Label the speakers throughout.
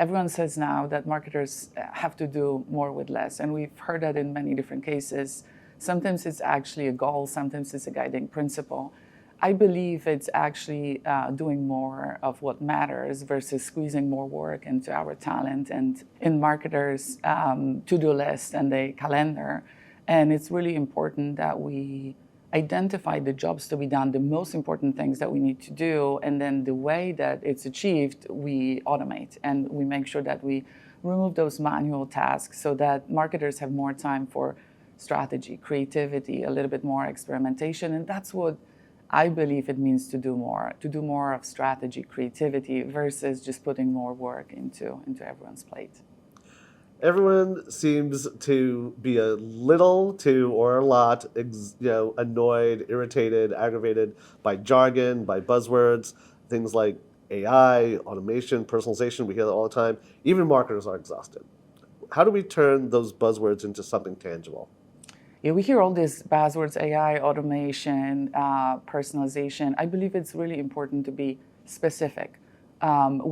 Speaker 1: everyone says now that marketers have to do more with less, and we've heard that in many different cases. Sometimes it's actually a goal, sometimes it's a guiding principle. I believe it's actually doing more of what matters versus squeezing more work into our talent and in marketers' to-do list and the calendar. And it's really important that we identify the jobs to be done, the most important things that we need to do, and then the way that it's achieved, we automate and we make sure that we remove those manual tasks so that marketers have more time for strategy, creativity, a little bit more experimentation. And that's what I believe it means to do more of strategy, creativity, versus just putting more work into everyone's plate.
Speaker 2: Everyone seems to be a little to or a lot, annoyed, irritated, aggravated by jargon, by buzzwords, things like AI, automation, personalization. We hear that all the time. Even marketers are exhausted. How do we turn those buzzwords into something tangible?
Speaker 1: Yeah, we hear all these buzzwords: AI, automation, personalization. I believe it's really important to be specific.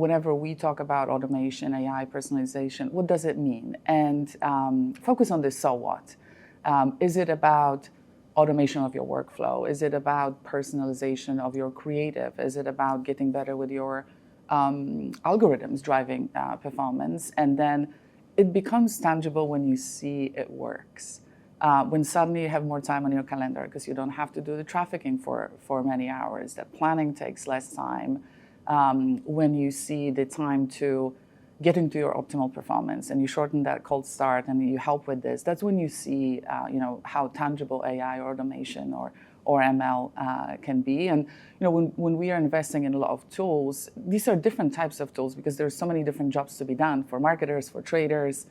Speaker 1: Whenever we talk about automation, AI, personalization, what does it mean? And focus on the so what. Is it about automation of your workflow? Is it about personalization of your creative? Is it about getting better with your algorithms driving performance? And then it becomes tangible when you see it works. When suddenly you have more time on your calendar because you don't have to do the trafficking for many hours, that planning takes less time. When you see the time to get into your optimal performance and you shorten that cold start and you help with this, that's when you see how tangible AI or automation or ML can be. And when we are investing in a lot of tools, these are different types of tools because there's so many different jobs to be done for marketers, for traders.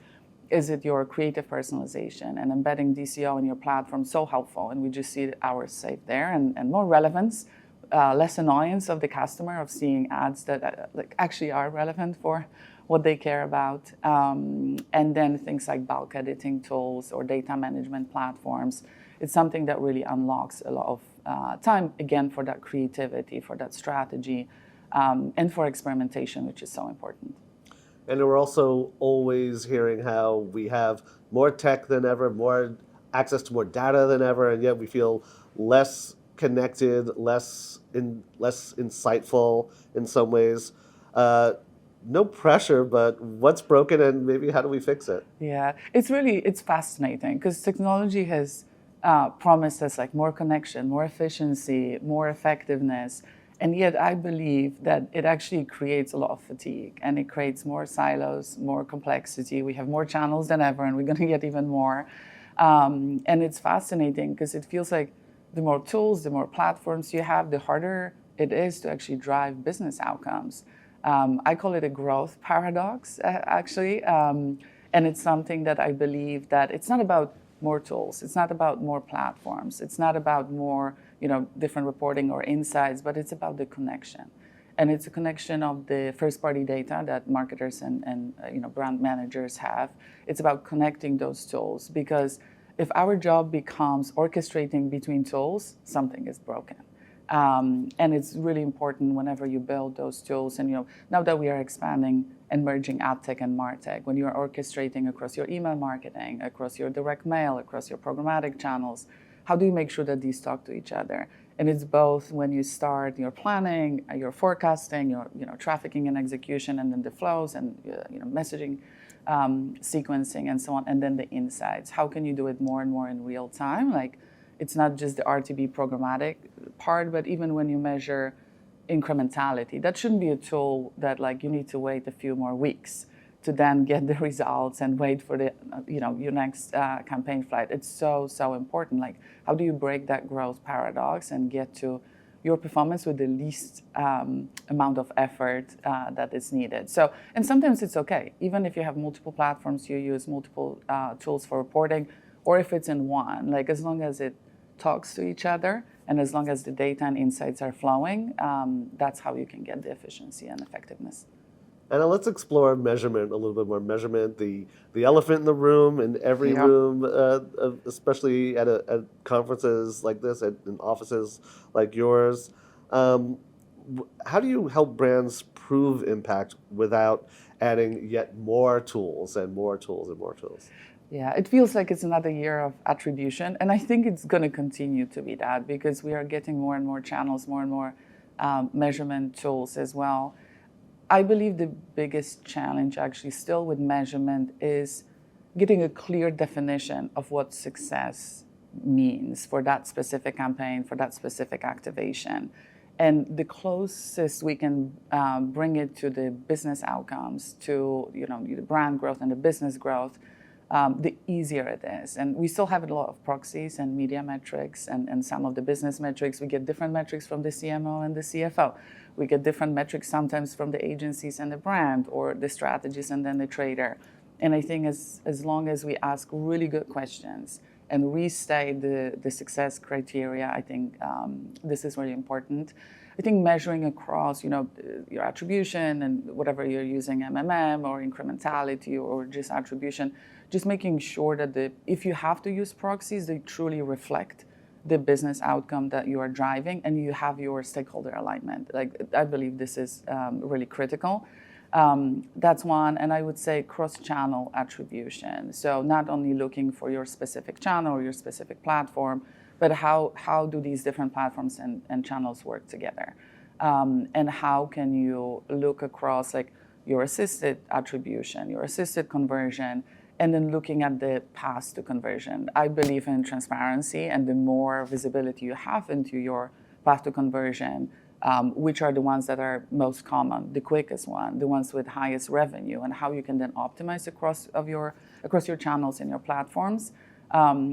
Speaker 1: Is it your creative personalization and embedding DCO in your platform? So helpful, and we just see hours saved there and more relevance. Less annoyance of the customer of seeing ads that actually are relevant for what they care about. And then things like bulk editing tools or data management platforms. It's something that really unlocks a lot of time, again, for that creativity, for that strategy, and for experimentation, which is so important.
Speaker 2: And we're also always hearing how we have more tech than ever, more access to more data than ever, and yet we feel less connected, less insightful in some ways. No pressure, but what's broken and maybe how do we fix it?
Speaker 1: Yeah, it's fascinating because technology has promised us like more connection, more efficiency, more effectiveness. And yet I believe that it actually creates a lot of fatigue and it creates more silos, more complexity. We have more channels than ever and we're going to get even more. And it's fascinating because it feels like the more tools, the more platforms you have, the harder it is to actually drive business outcomes. I call it a growth paradox, actually. And it's something that I believe that it's not about more tools. It's not about more platforms. It's not about more, different reporting or insights, but it's about the connection. And it's a connection of the first-party data that marketers and brand managers have. It's about connecting those tools because if our job becomes orchestrating between tools, something is broken. And it's really important whenever you build those tools. And now that we are expanding and merging Adtech and MarTech, when you are orchestrating across your email marketing, across your direct mail, across your programmatic channels, how do you make sure that these talk to each other? And it's both when you start your planning, your forecasting, your trafficking and execution, and then the flows and messaging, sequencing, and so on, and then the insights. How can you do it more and more in real time? Like, it's not just the RTB programmatic part, but even when you measure incrementality, that shouldn't be a tool that you need to wait a few more weeks to then get the results and wait for the your next campaign flight. It's so important. Like, how do you break that growth paradox and get to your performance with the least amount of effort that is needed? So, and sometimes it's okay, even if you have multiple platforms, you use multiple tools for reporting, or if it's in one, as long as it talks to each other and as long as the data and insights are flowing, that's how you can get the efficiency and effectiveness.
Speaker 2: And let's explore measurement a little bit more. Measurement, the elephant in the room, in every room, especially at conferences like this, in offices like yours. How do you help brands prove impact without adding yet more tools and more tools and more tools.
Speaker 1: Yeah, it feels like it's another year of attribution, and I think it's going to continue to be that because we are getting more and more channels, more and more measurement tools as well. I believe the biggest challenge actually still with measurement is getting a clear definition of what success means for that specific campaign, for that specific activation. And the closest we can bring it to the business outcomes, to the brand growth and the business growth, the easier it is. And we still have a lot of proxies and media metrics and some of the business metrics. We get different metrics from the CMO and the CFO. We get different metrics sometimes from the agencies and the brand, or the strategist and then the trader. And I think as long as we ask really good questions and restate the success criteria, I think this is really important. I think measuring across, your attribution and whatever you're using, MMM or incrementality or just attribution, just making sure that if you have to use proxies, they truly reflect the business outcome that you are driving, and you have your stakeholder alignment. Like, I believe this is really critical. That's one, and I would say cross-channel attribution. So not only looking for your specific channel or your specific platform, but how do these different platforms and channels work together? And how can you look across like your assisted attribution, your assisted conversion, and then looking at the path to conversion. I believe in transparency, and the more visibility you have into your path to conversion, which are the ones that are most common, the quickest one, the ones with highest revenue, and how you can then optimize across your channels and your platforms.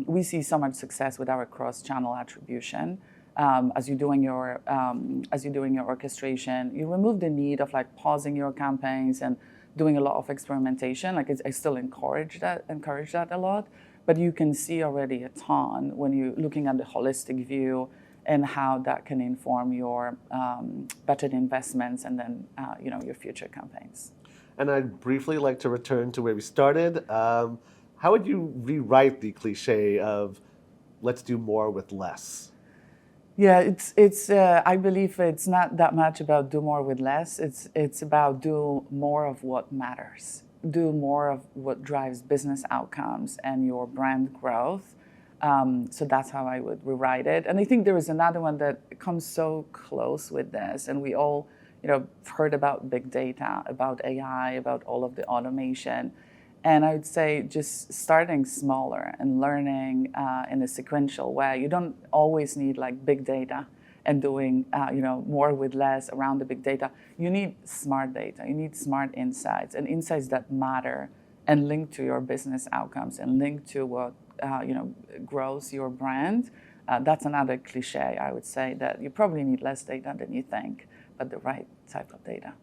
Speaker 1: We see so much success with our cross-channel attribution. As you're doing your orchestration, you remove the need of like pausing your campaigns and doing a lot of experimentation. Like, I still encourage that a lot, but you can see already a ton when you're looking at the holistic view and how that can inform your budget investments and then your future campaigns.
Speaker 2: And I'd briefly like to return to where we started. How would you rewrite the cliche of let's do more with less?
Speaker 1: Yeah, it's. I believe it's not that much about do more with less. It's about do more of what matters. Do more of what drives business outcomes and your brand growth. So that's how I would rewrite it. And I think there is another one that comes so close with this, and we all, heard about big data, about AI, about all of the automation. And I would say just starting smaller and learning in a sequential way. You don't always need like big data and doing more with less around the big data. You need smart data. You need smart insights, and insights that matter and link to your business outcomes and link to what grows your brand. That's another cliche, I would say, that you probably need less data than you think, but the right type of data.